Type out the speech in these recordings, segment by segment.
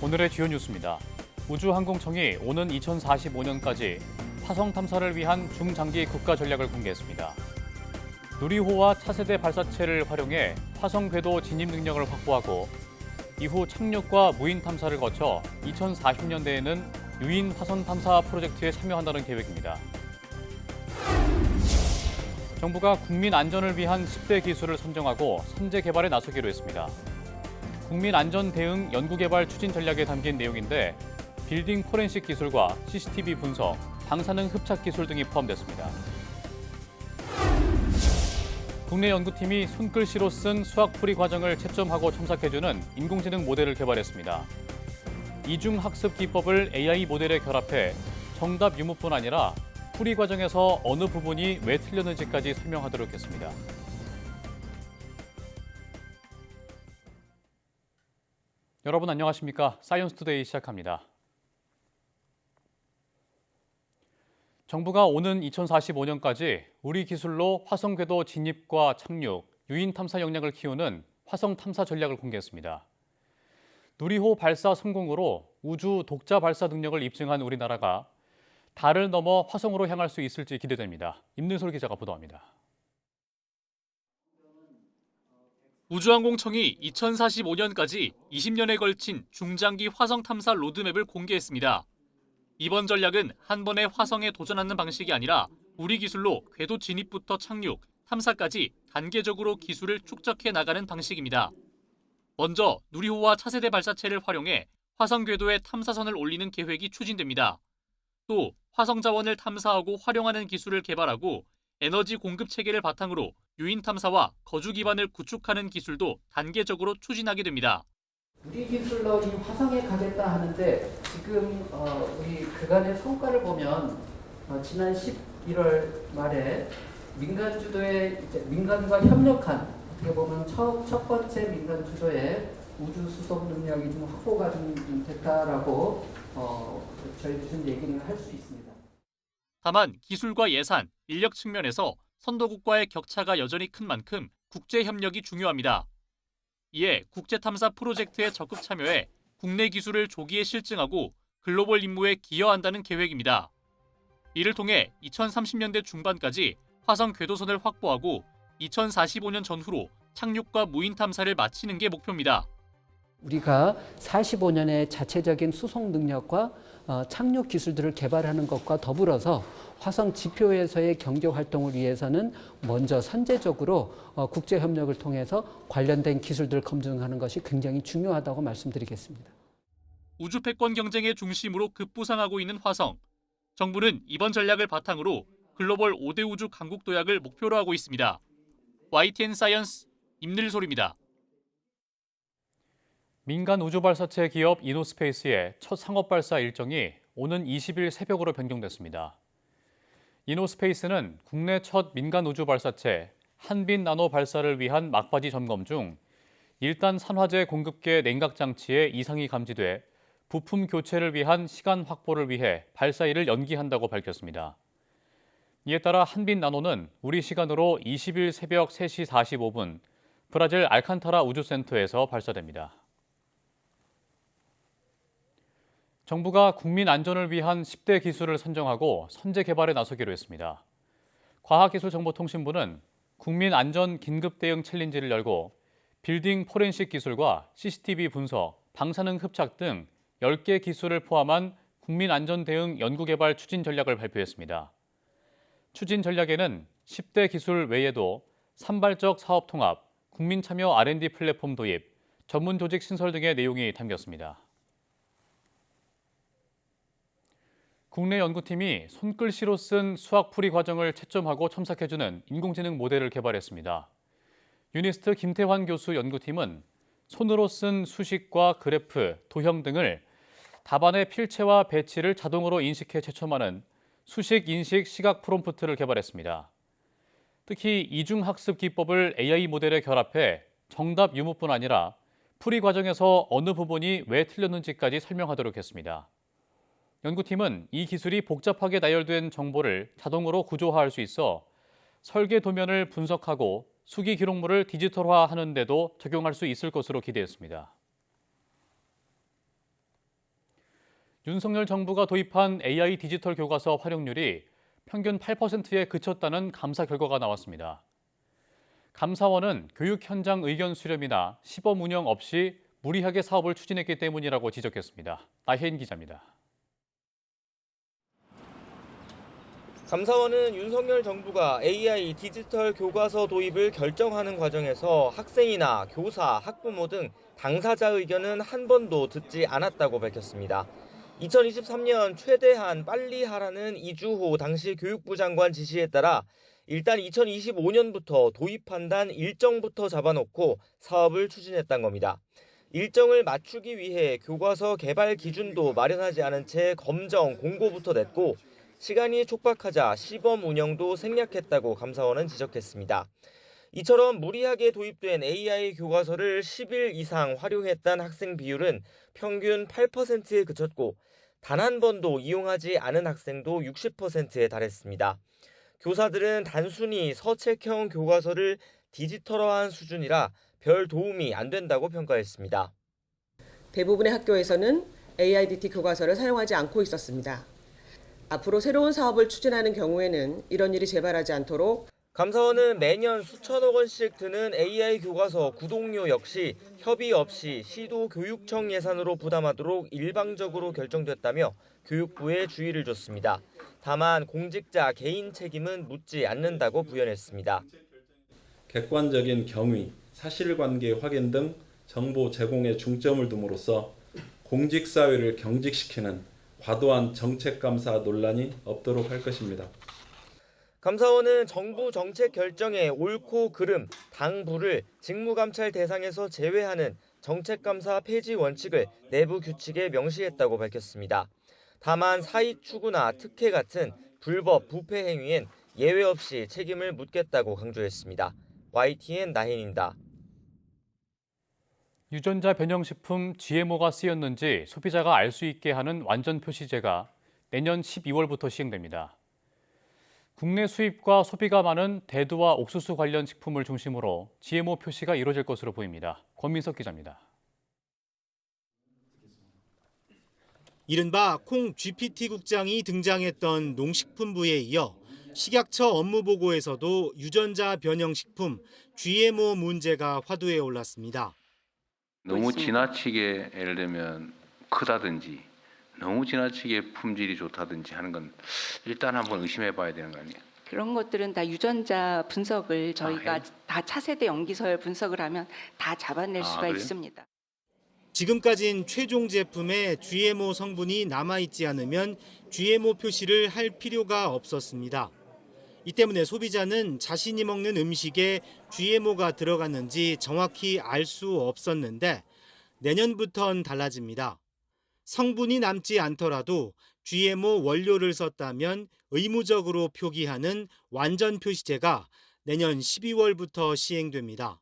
오늘의 주요 뉴스입니다. 우주항공청이 오는 2045년까지 화성 탐사를 위한 중장기 국가 전략을 공개했습니다. 누리호와 차세대 발사체를 활용해 화성 궤도 진입 능력을 확보하고 이후 착륙과 무인 탐사를 거쳐 2040년대에는 유인 화성 탐사 프로젝트에 참여한다는 계획입니다. 정부가 국민 안전을 위한 10대 기술을 선정하고 선제 개발에 나서기로 했습니다. 국민 안전 대응 연구개발 추진 전략에 담긴 내용인데 빌딩 포렌식 기술과 CCTV 분석, 방사능 흡착 기술 등이 포함됐습니다. 국내 연구팀이 손글씨로 쓴 수학풀이 과정을 채점하고 첨삭해주는 인공지능 모델을 개발했습니다. 이중학습 기법을 AI 모델에 결합해 정답 유무뿐 아니라 풀이 과정에서 어느 부분이 왜 틀렸는지까지 설명하도록 했습니다. 여러분 안녕하십니까? 사이언스투데이 시작합니다. 정부가 오는 2045년까지 우리 기술로 화성 궤도 진입과 착륙, 유인 탐사 역량을 키우는 화성 탐사 전략을 공개했습니다. 누리호 발사 성공으로 우주 독자 발사 능력을 입증한 우리나라가 달을 넘어 화성으로 향할 수 있을지 기대됩니다. 임능솔 기자가 보도합니다. 우주항공청이 2045년까지 20년에 걸친 중장기 화성 탐사 로드맵을 공개했습니다. 이번 전략은 한 번에 화성에 도전하는 방식이 아니라 우리 기술로 궤도 진입부터 착륙, 탐사까지 단계적으로 기술을 축적해 나가는 방식입니다. 먼저 누리호와 차세대 발사체를 활용해 화성 궤도에 탐사선을 올리는 계획이 추진됩니다. 또 화성 자원을 탐사하고 활용하는 기술을 개발하고 에너지 공급 체계를 바탕으로 유인 탐사와 거주 기반을 구축하는 기술도 단계적으로 추진하게 됩니다. 우리 기술로 이 화성에 가겠다 하는데 지금 우리 그간의 성과를 보면 지난 11월 말에 민간 주도의 민간과 협력한 어떻게 보면 첫 번째 민간 주도의 우주 수송 능력이 좀 확보가 좀 됐다라고 저희도 좀 얘기를 할 수 있습니다. 다만 기술과 예산, 인력 측면에서 선도국과의 격차가 여전히 큰 만큼 국제 협력이 중요합니다. 이에 국제 탐사 프로젝트에 적극 참여해 국내 기술을 조기에 실증하고 글로벌 임무에 기여한다는 계획입니다. 이를 통해 2030년대 중반까지 화성 궤도선을 확보하고 2045년 전후로 착륙과 무인 탐사를 마치는 게 목표입니다. 우리가 45년의 자체적인 수송 능력과 착륙 기술들을 개발하는 것과 더불어서 화성 지표에서의 경제 활동을 위해서는 먼저 선제적으로 국제 협력을 통해서 관련된 기술들을 검증하는 것이 굉장히 중요하다고 말씀드리겠습니다. 우주 패권 경쟁의 중심으로 급부상하고 있는 화성. 정부는 이번 전략을 바탕으로 글로벌 5대 우주 강국 도약을 목표로 하고 있습니다. YTN 사이언스 임늘솔입니다. 민간 우주 발사체 기업 이노스페이스의 첫 상업 발사 일정이 오는 20일 새벽으로 변경됐습니다. 이노스페이스는 국내 첫 민간 우주 발사체 한빈 나노 발사를 위한 막바지 점검 중 1단 산화제 공급계 냉각 장치에 이상이 감지돼 부품 교체를 위한 시간 확보를 위해 발사일을 연기한다고 밝혔습니다. 이에 따라 한빈 나노는 우리 시간으로 20일 새벽 3시 45분 브라질 알칸타라 우주센터에서 발사됩니다. 정부가 국민 안전을 위한 10대 기술을 선정하고 선제 개발에 나서기로 했습니다. 과학기술정보통신부는 국민 안전 긴급 대응 챌린지를 열고 빌딩 포렌식 기술과 CCTV 분석, 방사능 흡착 등 10개 기술을 포함한 국민 안전 대응 연구개발 추진 전략을 발표했습니다. 추진 전략에는 10대 기술 외에도 산발적 사업 통합, 국민 참여 R&D 플랫폼 도입, 전문 조직 신설 등의 내용이 담겼습니다. 국내 연구팀이 손글씨로 쓴 수학풀이 과정을 채점하고 첨삭해주는 인공지능 모델을 개발했습니다. 유니스트 김태환 교수 연구팀은 손으로 쓴 수식과 그래프, 도형 등을 답안의 필체와 배치를 자동으로 인식해 채점하는 수식 인식 시각 프롬프트를 개발했습니다. 특히 이중학습 기법을 AI 모델에 결합해 정답 유무뿐 아니라 풀이 과정에서 어느 부분이 왜 틀렸는지까지 설명하도록 했습니다. 연구팀은 이 기술이 복잡하게 나열된 정보를 자동으로 구조화할 수 있어 설계 도면을 분석하고 수기 기록물을 디지털화하는 데도 적용할 수 있을 것으로 기대했습니다. 윤석열 정부가 도입한 AI 디지털 교과서 활용률이 평균 8%에 그쳤다는 감사 결과가 나왔습니다. 감사원은 교육 현장 의견 수렴이나 시범 운영 없이 무리하게 사업을 추진했기 때문이라고 지적했습니다. 나혜인 기자입니다. 감사원은 윤석열 정부가 AI 디지털 교과서 도입을 결정하는 과정에서 학생이나 교사, 학부모 등 당사자 의견은 한 번도 듣지 않았다고 밝혔습니다. 2023년 최대한 빨리 하라는 이주호 당시 교육부 장관 지시에 따라 일단 2025년부터 도입한다는 일정부터 잡아놓고 사업을 추진했던 겁니다. 일정을 맞추기 위해 교과서 개발 기준도 마련하지 않은 채 검정, 공고부터 냈고 시간이 촉박하자 시범 운영도 생략했다고 감사원은 지적했습니다. 이처럼 무리하게 도입된 AI 교과서를 10일 이상 활용했다는 학생 비율은 평균 8%에 그쳤고 단 한 번도 이용하지 않은 학생도 60%에 달했습니다. 교사들은 단순히 서책형 교과서를 디지털화한 수준이라 별 도움이 안 된다고 평가했습니다. 대부분의 학교에서는 AIDT 교과서를 사용하지 않고 있었습니다. 앞으로 새로운 사업을 추진하는 경우에는 이런 일이 재발하지 않도록 감사원은 매년 수천억 원씩 드는 AI 교과서 구독료 역시 협의 없이 시도 교육청 예산으로 부담하도록 일방적으로 결정됐다며 교육부에 주의를 줬습니다. 다만 공직자 개인 책임은 묻지 않는다고 부연했습니다. 객관적인 경위, 사실관계 확인 등 정보 제공에 중점을 둠으로써 공직사회를 경직시키는 과도한 정책감사 논란이 없도록 할 것입니다. 감사원은 정부 정책 결정의 옳고 그름, 당부를 직무감찰 대상에서 제외하는 정책감사 폐지 원칙을 내부 규칙에 명시했다고 밝혔습니다. 다만 사익 추구나 특혜 같은 불법 부패 행위엔 예외 없이 책임을 묻겠다고 강조했습니다. YTN 나혜인입니다. 유전자 변형식품 GMO가 쓰였는지 소비자가 알 수 있게 하는 완전 표시제가 내년 12월부터 시행됩니다. 국내 수입과 소비가 많은 대두와 옥수수 관련 식품을 중심으로 GMO 표시가 이루어질 것으로 보입니다. 권민석 기자입니다. 이른바 콩 GPT 국장이 등장했던 농식품부에 이어 식약처 업무보고에서도 유전자 변형식품 GMO 문제가 화두에 올랐습니다. 너무 지나치게 예를 들면 크다든지 너무 지나치게 품질이 좋다든지 하는 건 일단 한번 의심해 봐야 되는 거 아니에요? 그런 것들은 다 유전자 분석을 저희가 다 차세대 염기서열 분석을 하면 다 잡아낼 수가 그래요? 있습니다. 지금까진 최종 제품에 GMO 성분이 남아있지 않으면 GMO 표시를 할 필요가 없었습니다. 이 때문에 소비자는 자신이 먹는 음식에 GMO가 들어갔는지 정확히 알 수 없었는데 내년부터는 달라집니다. 성분이 남지 않더라도 GMO 원료를 썼다면 의무적으로 표기하는 완전 표시제가 내년 12월부터 시행됩니다.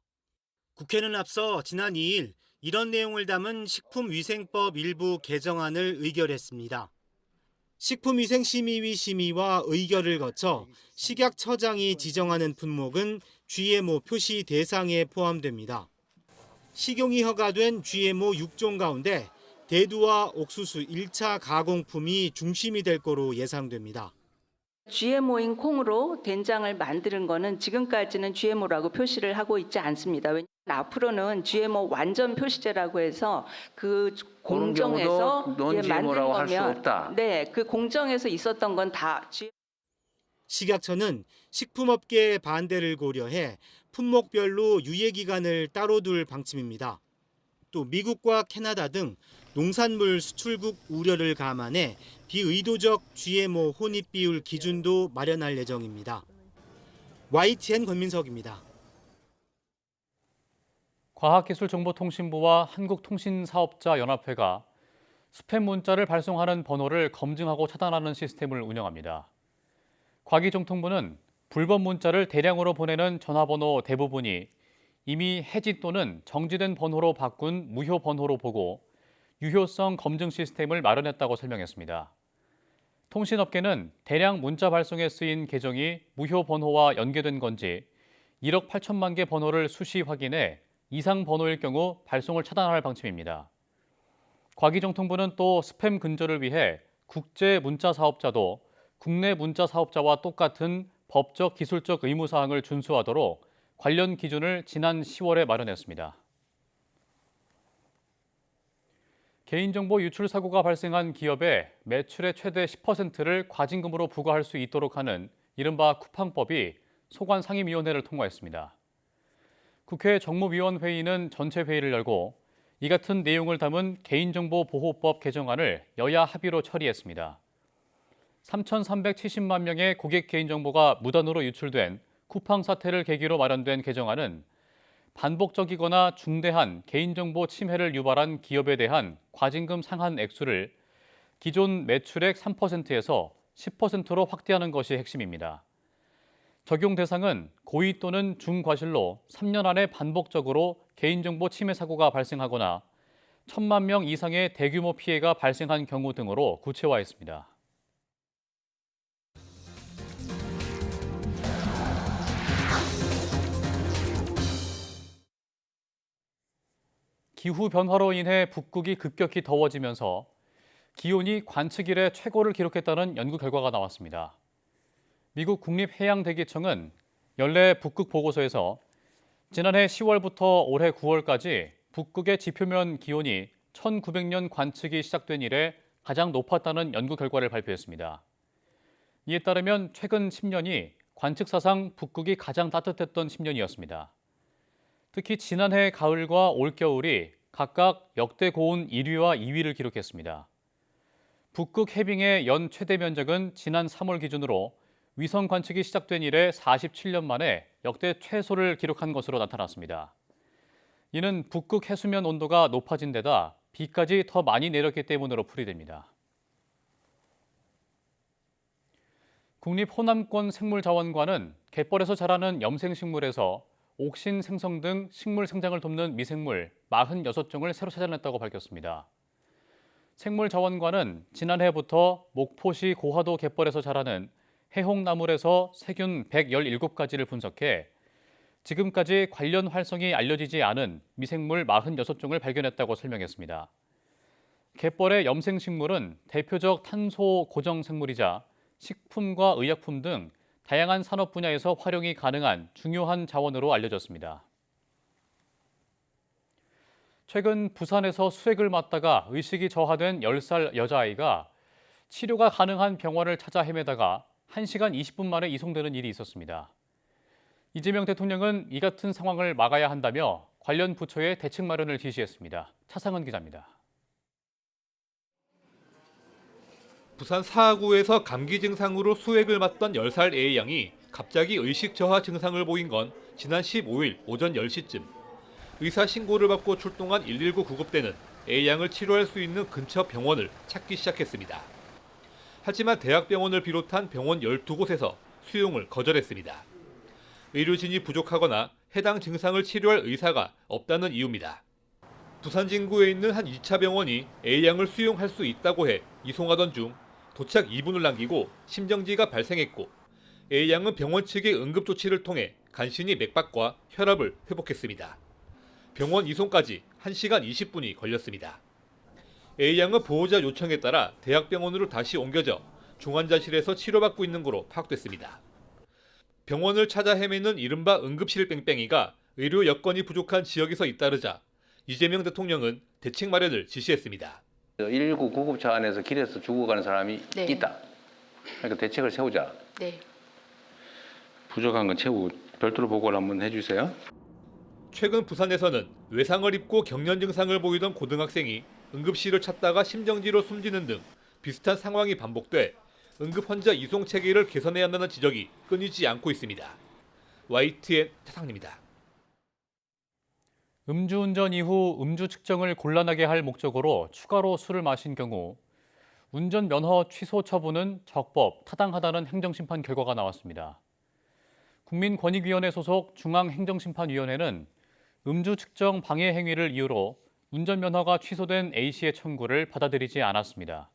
국회는 앞서 지난 2일 이런 내용을 담은 식품위생법 일부 개정안을 의결했습니다. 식품위생심의위 심의와 의결을 거쳐 식약처장이 지정하는 품목은 GMO 표시 대상에 포함됩니다. 식용이 허가된 GMO 6종 가운데 대두와 옥수수 1차 가공품이 중심이 될 거로 예상됩니다. GMO인 콩으로 된장을 만드는 거는 지금까지는 GMO라고 표시를 하고 있지 않습니다. 왜냐하면 앞으로는 GMO 완전 표시제라고 해서 그 공정에서 넌 GMO라고 할 수 없다. 네, 그 공정에서 있었던 건 다 식약처는 식품업계의 반대를 고려해 품목별로 유예기간을 따로 둘 방침입니다. 또 미국과 캐나다 등 농산물 수출국 우려를 감안해 비의도적 GMO 혼입 비율 기준도 마련할 예정입니다. YTN 권민석입니다. 과학기술정보통신부와 한국통신사업자연합회가 스팸 문자를 발송하는 번호를 검증하고 차단하는 시스템을 운영합니다. 과기정통부는 불법 문자를 대량으로 보내는 전화번호 대부분이 이미 해지 또는 정지된 번호로 바꾼 무효 번호로 보고 유효성 검증 시스템을 마련했다고 설명했습니다. 통신업계는 대량 문자 발송에 쓰인 계정이 무효 번호와 연계된 건지 1억 8천만 개 번호를 수시 확인해 이상 번호일 경우 발송을 차단할 방침입니다. 과기정통부는 또 스팸 근절을 위해 국제 문자 사업자도 국내 문자 사업자와 똑같은 법적 기술적 의무 사항을 준수하도록 관련 기준을 지난 10월에 마련했습니다. 개인정보 유출 사고가 발생한 기업에 매출의 최대 10%를 과징금으로 부과할 수 있도록 하는 이른바 쿠팡법이 소관상임위원회를 통과했습니다. 국회 정무위원회의는 전체 회의를 열고 이 같은 내용을 담은 개인정보보호법 개정안을 여야 합의로 처리했습니다. 3,370만 명의 고객 개인정보가 무단으로 유출된 쿠팡 사태를 계기로 마련된 개정안은 반복적이거나 중대한 개인정보 침해를 유발한 기업에 대한 과징금 상한 액수를 기존 매출액 3%에서 10%로 확대하는 것이 핵심입니다. 적용 대상은 고의 또는 중과실로 3년 안에 반복적으로 개인정보 침해 사고가 발생하거나 1,000만 명 이상의 대규모 피해가 발생한 경우 등으로 구체화했습니다. 기후 변화로 인해 북극이 급격히 더워지면서 기온이 관측 이래 최고를 기록했다는 연구 결과가 나왔습니다. 미국 국립해양대기청은 연례 북극 보고서에서 지난해 10월부터 올해 9월까지 북극의 지표면 기온이 1900년 관측이 시작된 이래 가장 높았다는 연구 결과를 발표했습니다. 이에 따르면 최근 10년이 관측 사상 북극이 가장 따뜻했던 10년이었습니다. 특히 지난해 가을과 올겨울이 각각 역대 고온 1위와 2위를 기록했습니다. 북극 해빙의 연 최대 면적은 지난 3월 기준으로 위성 관측이 시작된 이래 47년 만에 역대 최소를 기록한 것으로 나타났습니다. 이는 북극 해수면 온도가 높아진 데다 비까지 더 많이 내렸기 때문으로 풀이됩니다. 국립호남권 생물자원관은 갯벌에서 자라는 염생식물에서 옥신 생성 등 식물 생장을 돕는 미생물 46종을 새로 찾아냈다고 밝혔습니다. 생물자원관은 지난해부터 목포시 고화도 갯벌에서 자라는 해홍나물에서 세균 117가지를 분석해 지금까지 관련 활성이 알려지지 않은 미생물 46종을 발견했다고 설명했습니다. 갯벌의 염생식물은 대표적 탄소 고정 생물이자 식품과 의약품 등 다양한 산업 분야에서 활용이 가능한 중요한 자원으로 알려졌습니다. 최근 부산에서 수액을 맞다가 의식이 저하된 10살 여자아이가 치료가 가능한 병원을 찾아 헤매다가 1시간 20분 만에 이송되는 일이 있었습니다. 이재명 대통령은 이 같은 상황을 막아야 한다며 관련 부처에 대책 마련을 지시했습니다. 차상은 기자입니다. 부산 사하구에서 감기 증상으로 수액을 맞던 10살 A양이 갑자기 의식 저하 증상을 보인 건 지난 15일 오전 10시쯤. 의사 신고를 받고 출동한 119 구급대는 A양을 치료할 수 있는 근처 병원을 찾기 시작했습니다. 하지만 대학병원을 비롯한 병원 12곳에서 수용을 거절했습니다. 의료진이 부족하거나 해당 증상을 치료할 의사가 없다는 이유입니다. 부산 진구에 있는 한 2차 병원이 A양을 수용할 수 있다고 해 이송하던 중 도착 2분을 남기고 심정지가 발생했고 A양은 병원 측의 응급조치를 통해 간신히 맥박과 혈압을 회복했습니다. 병원 이송까지 1시간 20분이 걸렸습니다. A양은 보호자 요청에 따라 대학병원으로 다시 옮겨져 중환자실에서 치료받고 있는 거로 파악됐습니다. 병원을 찾아 헤매는 이른바 응급실 뺑뺑이가 의료 여건이 부족한 지역에서 잇따르자 이재명 대통령은 대책 마련을 지시했습니다. 119 구급차 안에서 길에서 죽어가는 사람이 네. 있다. 그러니까 대책을 세우자. 네. 부족한 건 채우고 별도로 보고를 한번 해주세요. 최근 부산에서는 외상을 입고 경련 증상을 보이던 고등학생이 응급실을 찾다가 심정지로 숨지는 등 비슷한 상황이 반복돼 응급 환자 이송 체계를 개선해야 한다는 지적이 끊이지 않고 있습니다. YTN 차상입니다. 음주운전 이후 음주 측정을 곤란하게 할 목적으로 추가로 술을 마신 경우 운전면허 취소 처분은 적법, 타당하다는 행정심판 결과가 나왔습니다. 국민권익위원회 소속 중앙행정심판위원회는 음주 측정 방해 행위를 이유로 운전면허가 취소된 A씨의 청구를 받아들이지 않았습니다.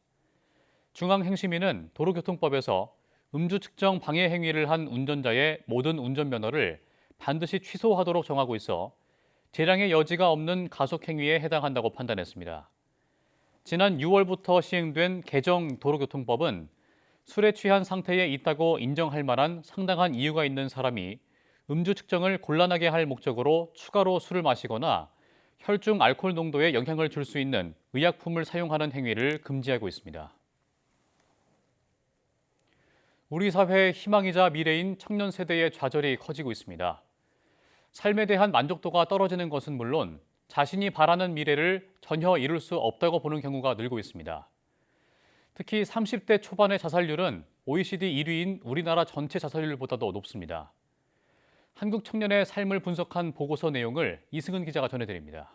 중앙행시민은 도로교통법에서 음주 측정 방해 행위를 한 운전자의 모든 운전면허를 반드시 취소하도록 정하고 있어 재량의 여지가 없는 가속행위에 해당한다고 판단했습니다. 지난 6월부터 시행된 개정 도로교통법은 술에 취한 상태에 있다고 인정할 만한 상당한 이유가 있는 사람이 음주 측정을 곤란하게 할 목적으로 추가로 술을 마시거나 혈중 알코올 농도에 영향을 줄 수 있는 의약품을 사용하는 행위를 금지하고 있습니다. 우리 사회의 희망이자 미래인 청년 세대의 좌절이 커지고 있습니다. 삶에 대한 만족도가 떨어지는 것은 물론 자신이 바라는 미래를 전혀 이룰 수 없다고 보는 경우가 늘고 있습니다. 특히 30대 초반의 자살률은 OECD 1위인 우리나라 전체 자살률보다도 높습니다. 한국 청년의 삶을 분석한 보고서 내용을 이승은 기자가 전해드립니다.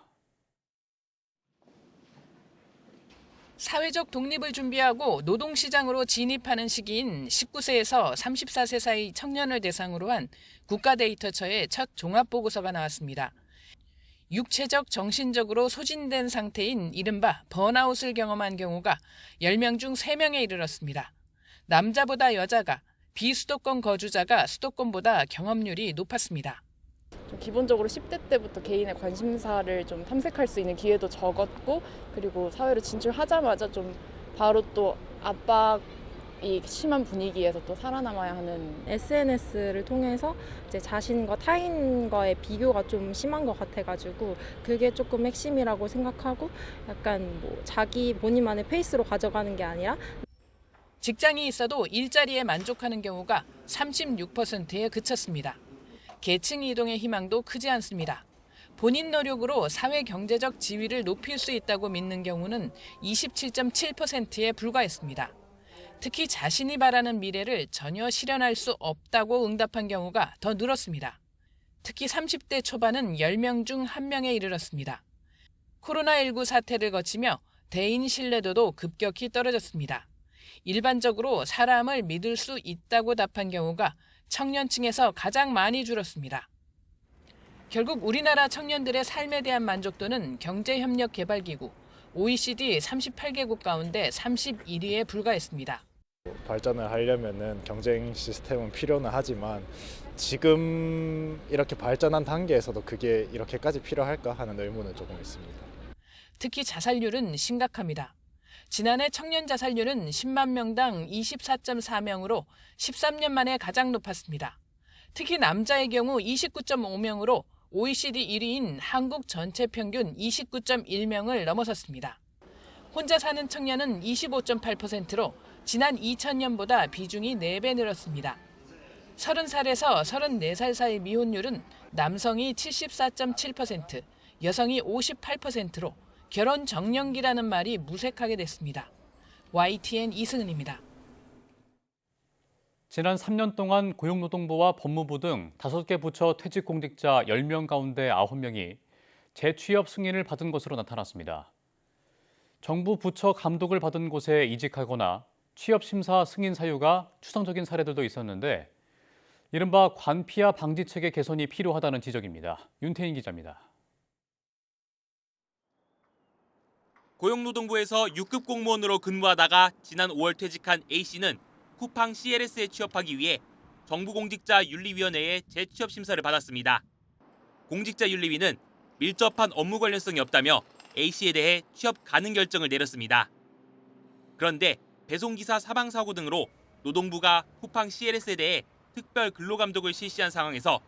사회적 독립을 준비하고 노동시장으로 진입하는 시기인 19세에서 34세 사이 청년을 대상으로 한 국가데이터처의 첫 종합보고서가 나왔습니다. 육체적, 정신적으로 소진된 상태인 이른바 번아웃을 경험한 경우가 10명 중 3명에 이르렀습니다. 남자보다 여자가, 비수도권 거주자가 수도권보다 경험률이 높았습니다. 기본적으로 10대 때부터 개인의 관심사를 좀 탐색할 수 있는 기회도 적었고, 그리고 사회로 진출하자마자 좀 바로 또 압박이 심한 분위기에서 또 살아남아야 하는, SNS를 통해서 이제 자신과 타인과의 비교가 좀 심한 것 같아가지고 그게 조금 핵심이라고 생각하고, 약간 뭐 자기 본인만의 페이스로 가져가는 게 아니라 직장이 있어도 일자리에 만족하는 경우가 36%에 그쳤습니다. 계층 이동의 희망도 크지 않습니다. 본인 노력으로 사회 경제적 지위를 높일 수 있다고 믿는 경우는 27.7%에 불과했습니다. 특히 자신이 바라는 미래를 전혀 실현할 수 없다고 응답한 경우가 더 늘었습니다. 특히 30대 초반은 10명 중 1명에 이르렀습니다. 코로나19 사태를 거치며 대인 신뢰도도 급격히 떨어졌습니다. 일반적으로 사람을 믿을 수 있다고 답한 경우가 청년층에서 가장 많이 줄었습니다. 결국 우리나라 청년들의 삶에 대한 만족도는 경제협력개발기구 OECD 38개국 가운데 31위에 불과했습니다. 발전을 하려면은 경쟁 시스템은 필요는 하지만 지금 이렇게 발전한 단계에서도 그게 이렇게까지 필요할까 하는 의문은 조금 있습니다. 특히 자살률은 심각합니다. 지난해 청년 자살률은 10만 명당 24.4명으로 13년 만에 가장 높았습니다. 특히 남자의 경우 29.5명으로 OECD 1위인 한국 전체 평균 29.1명을 넘어섰습니다. 혼자 사는 청년은 25.8%로 지난 2000년보다 비중이 4배 늘었습니다. 30살에서 34살 사이 미혼율은 남성이 74.7%, 여성이 58%로 결혼 정년기라는 말이 무색하게 됐습니다. YTN 이승은입니다. 지난 3년 동안 고용노동부와 법무부 등 5개 부처 퇴직 공직자 10명 가운데 9명이 재취업 승인을 받은 것으로 나타났습니다. 정부 부처 감독을 받은 곳에 이직하거나 취업 심사 승인 사유가 추상적인 사례들도 있었는데 이른바 관피아 방지 체계 개선이 필요하다는 지적입니다. 윤태인 기자입니다. 고용노동부에서 6급 공무원으로 근무하다가 지난 5월 퇴직한 A씨는 쿠팡 CLS에 취업하기 위해 정부공직자윤리위원회의 재취업 심사를 받았습니다. 공직자윤리위는 밀접한 업무 관련성이 없다며 A씨에 대해 취업 가능 결정을 내렸습니다. 그런데 배송기사 사망사고 등으로 노동부가 쿠팡 CLS에 대해 특별 근로감독을 실시한 상황에서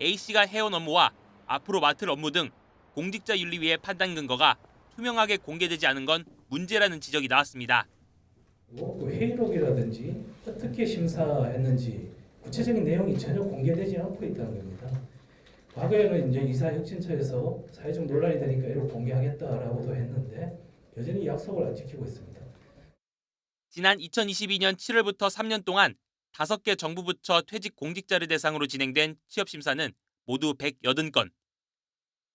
A씨가 해온 업무와 앞으로 맡을 업무 등 공직자윤리위의 판단 근거가 투명하게 공개되지 않은 건 문제라는 지적이 나왔습니다. 회의록이라든지 어떻게 심사했는지 구체적인 내용이 전혀 공개되지 않고 있다는 겁니다. 과거에는 이제 이사혁신처에서 사회적 논란이 되니까 이를 공개하겠다라고도 했는데 여전히 약속을 안 지키고 있습니다. 지난 2022년 7월부터 3년 동안 5개 정부 부처 퇴직 공직자를 대상으로 진행된 취업 심사는 모두 180건.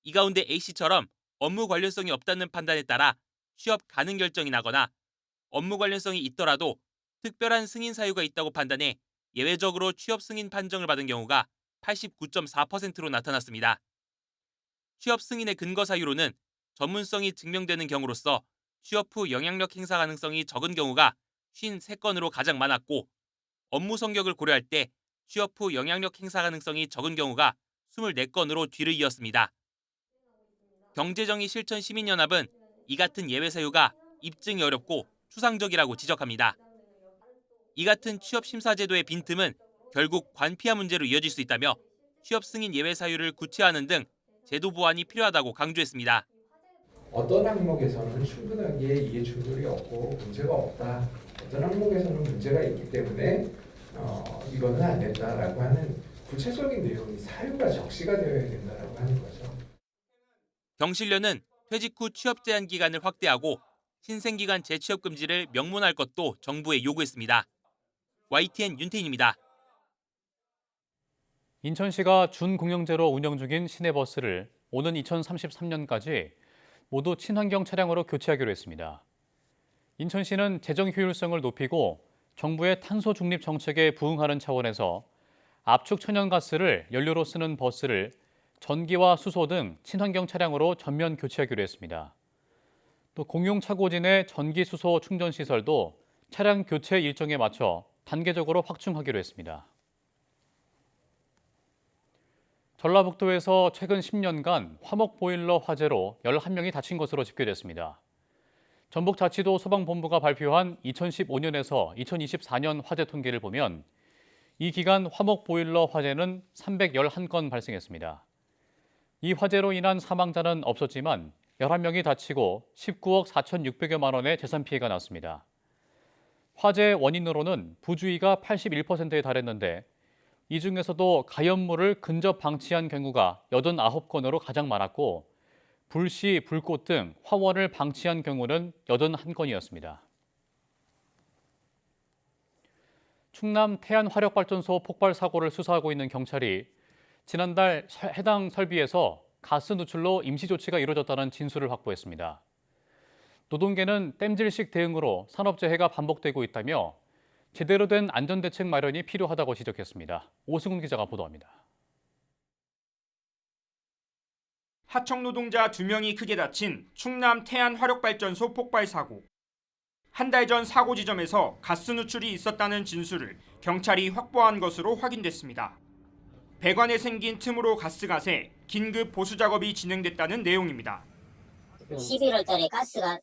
이 가운데 A씨처럼 업무 관련성이 없다는 판단에 따라 취업 가능 결정이 나거나 업무 관련성이 있더라도 특별한 승인 사유가 있다고 판단해 예외적으로 취업 승인 판정을 받은 경우가 89.4%로 나타났습니다. 취업 승인의 근거 사유로는 전문성이 증명되는 경우로서 취업 후 영향력 행사 가능성이 적은 경우가 53건으로 가장 많았고 업무 성격을 고려할 때 취업 후 영향력 행사 가능성이 적은 경우가 24건으로 뒤를 이었습니다. 경제정의실천시민연합은 이 같은 예외 사유가 입증이 어렵고 추상적이라고 지적합니다. 이 같은 취업 심사 제도의 빈틈은 결국 관피아 문제로 이어질 수 있다며 취업 승인 예외 사유를 구체화하는 등 제도 보완이 필요하다고 강조했습니다. 어떤 항목에서는 충분하게 이해 충돌이 없고 문제가 없다. 어떤 항목에서는 문제가 있기 때문에 이거는 안 된다라고 하는 구체적인 내용이 사유가 적시가 되어야 된다라고 하는 거죠. 경실련은 퇴직 후 취업 제한 기간을 확대하고 신생기간 재취업 금지를 명문화할 것도 정부에 요구했습니다. YTN 윤태인입니다. 인천시가 준공영제로 운영 중인 시내버스를 오는 2033년까지 모두 친환경 차량으로 교체하기로 했습니다. 인천시는 재정 효율성을 높이고 정부의 탄소 중립 정책에 부응하는 차원에서 압축 천연가스를 연료로 쓰는 버스를 전기와 수소 등 친환경 차량으로 전면 교체하기로 했습니다. 또 공용 차고지 내 전기 수소 충전 시설도 차량 교체 일정에 맞춰 단계적으로 확충하기로 했습니다. 전라북도에서 최근 10년간 화목 보일러 화재로 11명이 다친 것으로 집계됐습니다. 전북자치도 소방본부가 발표한 2015년에서 2024년 화재 통계를 보면 이 기간 화목 보일러 화재는 311건 발생했습니다. 이 화재로 인한 사망자는 없었지만 11명이 다치고 19억 4,600여만 원의 재산 피해가 났습니다. 화재 원인으로는 부주의가 81%에 달했는데 이 중에서도 가연물을 근접 방치한 경우가 89건으로 가장 많았고 불씨, 불꽃 등 화원을 방치한 경우는 81건이었습니다. 충남 태안화력발전소 폭발 사고를 수사하고 있는 경찰이 지난달 해당 설비에서 가스 누출로 임시 조치가 이루어졌다는 진술을 확보했습니다. 노동계는 땜질식 대응으로 산업재해가 반복되고 있다며 제대로 된 안전대책 마련이 필요하다고 지적했습니다. 오승훈 기자가 보도합니다. 하청 노동자 2명이 크게 다친 충남 태안화력발전소 폭발 사고. 한 달 전 사고 지점에서 가스 누출이 있었다는 진술을 경찰이 확보한 것으로 확인됐습니다. 배관에 생긴 틈으로 가스가 새 긴급 보수 작업이 진행됐다는 내용입니다. 11월 달에 가스가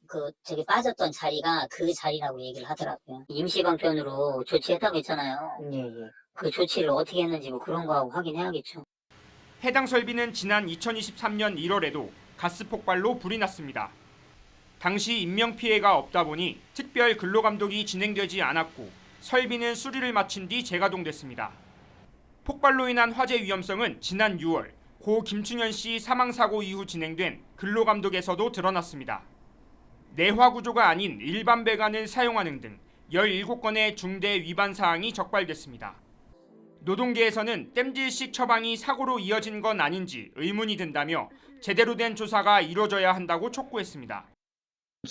빠졌던 자리가 그 자리라고 얘기를 하더라고요. 임시방편으로 조치했다고 했잖아요. 그 조치를 어떻게 했는지 그런 거하고 확인해야겠죠. 해당 설비는 지난 2023년 1월에도 가스 폭발로 불이 났습니다. 당시 인명피해가 없다 보니 특별 근로감독이 진행되지 않았고 설비는 수리를 마친 뒤 재가동됐습니다. 폭발로 인한 화재 위험성은 지난 6월 고 김충현 씨 사망사고 이후 진행된 근로감독에서도 드러났습니다. 내화 구조가 아닌 일반 배관을 사용하는 등 17건의 중대 위반 사항이 적발됐습니다. 노동계에서는 땜질식 처방이 사고로 이어진 건 아닌지 의문이 든다며 제대로 된 조사가 이루어져야 한다고 촉구했습니다.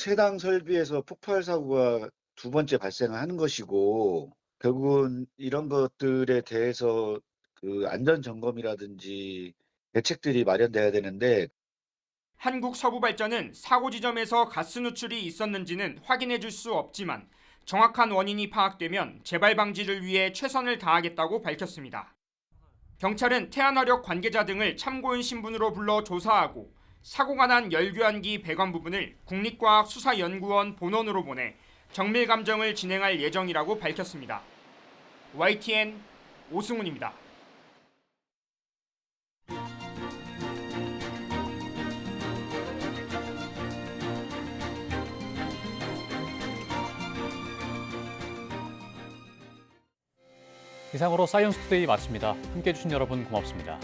해당 설비에서 폭발 사고가 두 번째 발생하는 것이고 결국은 이런 것들에 대해서 안전 점검이라든지 대책들이 마련돼야 되는데 한국서부발전은 사고 지점에서 가스 누출이 있었는지는 확인해 줄 수 없지만 정확한 원인이 파악되면 재발 방지를 위해 최선을 다하겠다고 밝혔습니다. 경찰은 태안화력 관계자 등을 참고인 신분으로 불러 조사하고 사고가 난 열교환기 배관 부분을 국립과학수사연구원 본원으로 보내 정밀 감정을 진행할 예정이라고 밝혔습니다. YTN 오승훈입니다. 이상으로 사이언스 투데이 마칩니다. 함께해 주신 여러분 고맙습니다.